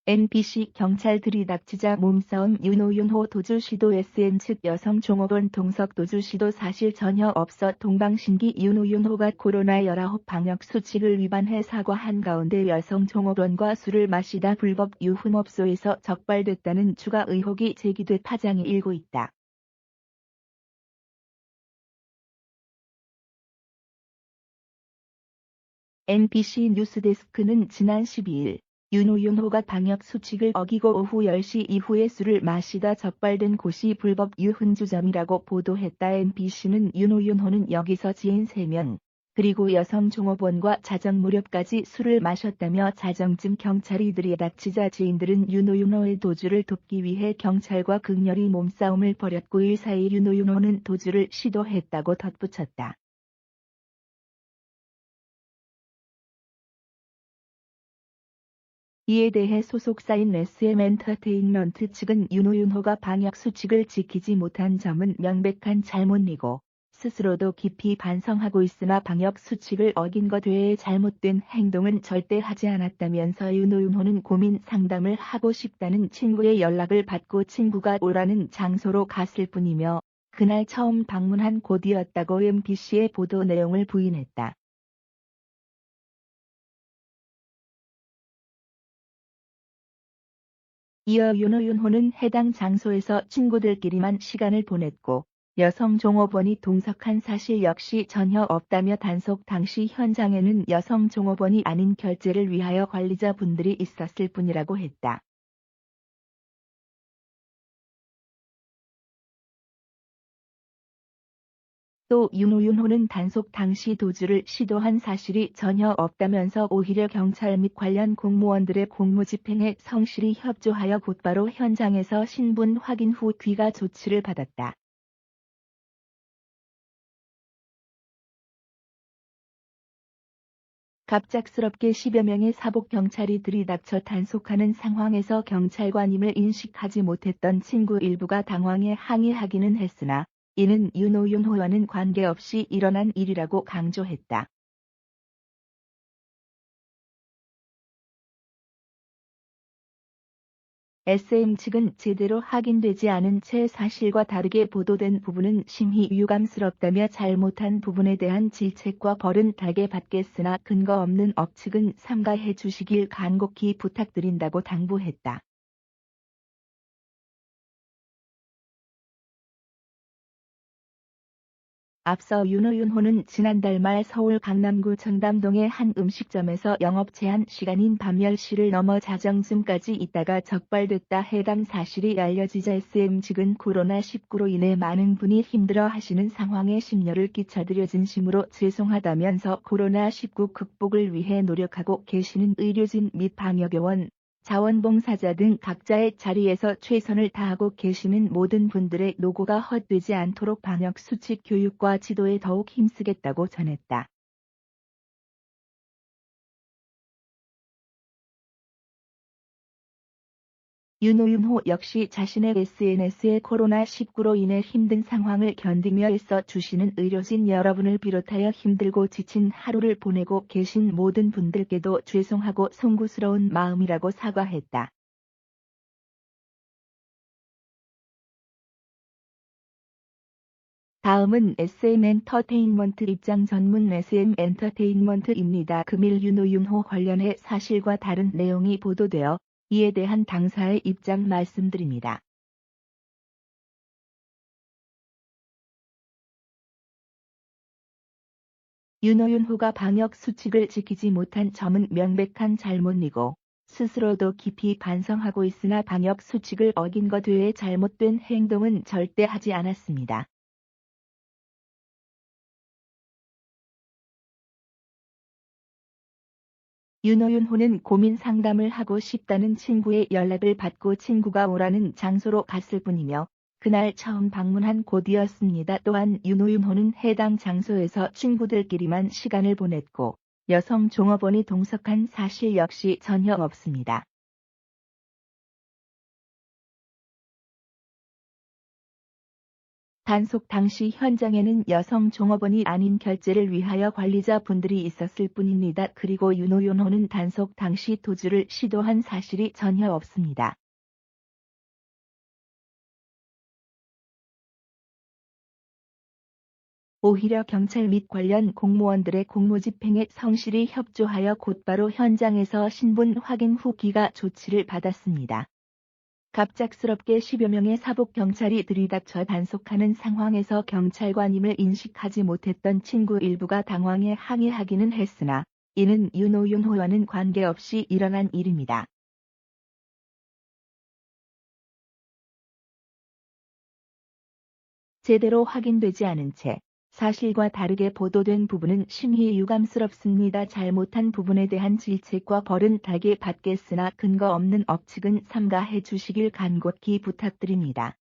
NBC 경찰 들이닥치자 몸싸움 윤호윤호 도주 시도 SM 측 여성 종업원 동석 도주 시도 사실 전혀 없어 동방신기 윤호윤호가 코로나19 방역 수칙을 위반해 사과한 가운데 여성 종업원과 술을 마시다 불법 유흥업소에서 적발됐다는 추가 의혹이 제기돼 파장이 일고 있다. NBC 뉴스데스크는 지난 12일 윤호윤호가 방역 수칙을 어기고 오후 10시 이후에 술을 마시다 적발된 곳이 불법 유흥주점이라고 보도했다. NBC는 윤호윤호는 여기서 지인 3명, 그리고 여성 종업원과 자정 무렵까지 술을 마셨다며 자정쯤 경찰이 들이닥치자 지인들은 윤호윤호의 도주를 돕기 위해 경찰과 극렬히 몸싸움을 벌였고 1 사이 윤호윤호는 도주를 시도했다고 덧붙였다. 이에 대해 소속사인 SM엔터테인먼트 측은 윤호가 방역 수칙을 지키지 못한 점은 명백한 잘못이고 스스로도 깊이 반성하고 있으나 방역 수칙을 어긴 것 외에 잘못된 행동은 절대 하지 않았다면서 윤호는 고민 상담을 하고 싶다는 친구의 연락을 받고 친구가 오라는 장소로 갔을 뿐이며 그날 처음 방문한 곳이었다고 MBC의 보도 내용을 부인했다. 이어 윤호는 해당 장소에서 친구들끼리만 시간을 보냈고 여성 종업원이 동석한 사실 역시 전혀 없다며 단속 당시 현장에는 여성 종업원이 아닌 결제를 위하여 관리자분들이 있었을 뿐이라고 했다. 또 윤호는 단속 당시 도주를 시도한 사실이 전혀 없다면서 오히려 경찰 및 관련 공무원들의 공무집행에 성실히 협조하여 곧바로 현장에서 신분 확인 후 귀가 조치를 받았다. 갑작스럽게 10여 명의 사복 경찰이 들이닥쳐 단속하는 상황에서 경찰관임을 인식하지 못했던 친구 일부가 당황해 항의하기는 했으나 이는 윤호와는 관계없이 일어난 일이라고 강조했다. SM 측은 제대로 확인되지 않은 채 사실과 다르게 보도된 부분은 심히 유감스럽다며 잘못한 부분에 대한 질책과 벌은 달게 받겠으나 근거 없는 억측은 삼가해 주시길 간곡히 부탁드린다고 당부했다. 앞서 윤호는 지난달 말 서울 강남구 청담동의 한 음식점에서 영업 제한 시간인 밤 10시를 넘어 자정쯤까지 있다가 적발됐다. 해당 사실이 알려지자 SM 측은 코로나19로 인해 많은 분이 힘들어 하시는 상황에 심려를 끼쳐드려 진심으로 죄송하다면서 코로나19 극복을 위해 노력하고 계시는 의료진 및 방역요원, 자원봉사자 등 각자의 자리에서 최선을 다하고 계시는 모든 분들의 노고가 헛되지 않도록 방역 수칙 교육과 지도에 더욱 힘쓰겠다고 전했다. 윤호 역시 자신의 SNS에 코로나19로 인해 힘든 상황을 견디며 애써 주시는 의료진 여러분을 비롯하여 힘들고 지친 하루를 보내고 계신 모든 분들께도 죄송하고 송구스러운 마음이라고 사과했다. 다음은 SM엔터테인먼트 입장 전문 SM엔터테인먼트입니다. 금일 윤호 관련해 사실과 다른 내용이 보도되어 이에 대한 당사의 입장 말씀드립니다. 윤호가 방역 수칙을 지키지 못한 점은 명백한 잘못이고 스스로도 깊이 반성하고 있으나 방역 수칙을 어긴 것 외에 잘못된 행동은 절대 하지 않았습니다. 윤호는 고민 상담을 하고 싶다는 친구의 연락을 받고 친구가 오라는 장소로 갔을 뿐이며 그날 처음 방문한 곳이었습니다. 또한 윤호는 해당 장소에서 친구들끼리만 시간을 보냈고 여성 종업원이 동석한 사실 역시 전혀 없습니다. 단속 당시 현장에는 여성 종업원이 아닌 결제를 위하여 관리자 분들이 있었을 뿐입니다. 그리고 윤호윤호는 단속 당시 도주를 시도한 사실이 전혀 없습니다. 오히려 경찰 및 관련 공무원들의 공무집행에 성실히 협조하여 곧바로 현장에서 신분 확인 후 기가 조치를 받았습니다. 갑작스럽게 10여 명의 사복 경찰이 들이닥쳐 단속하는 상황에서 경찰관임을 인식하지 못했던 친구 일부가 당황해 항의하기는 했으나 이는 윤호윤호와는 관계없이 일어난 일입니다. 제대로 확인되지 않은 채 사실과 다르게 보도된 부분은 심히 유감스럽습니다. 잘못한 부분에 대한 질책과 벌은 달게 받겠으나 근거 없는 억측은 삼가해 주시길 간곡히 부탁드립니다.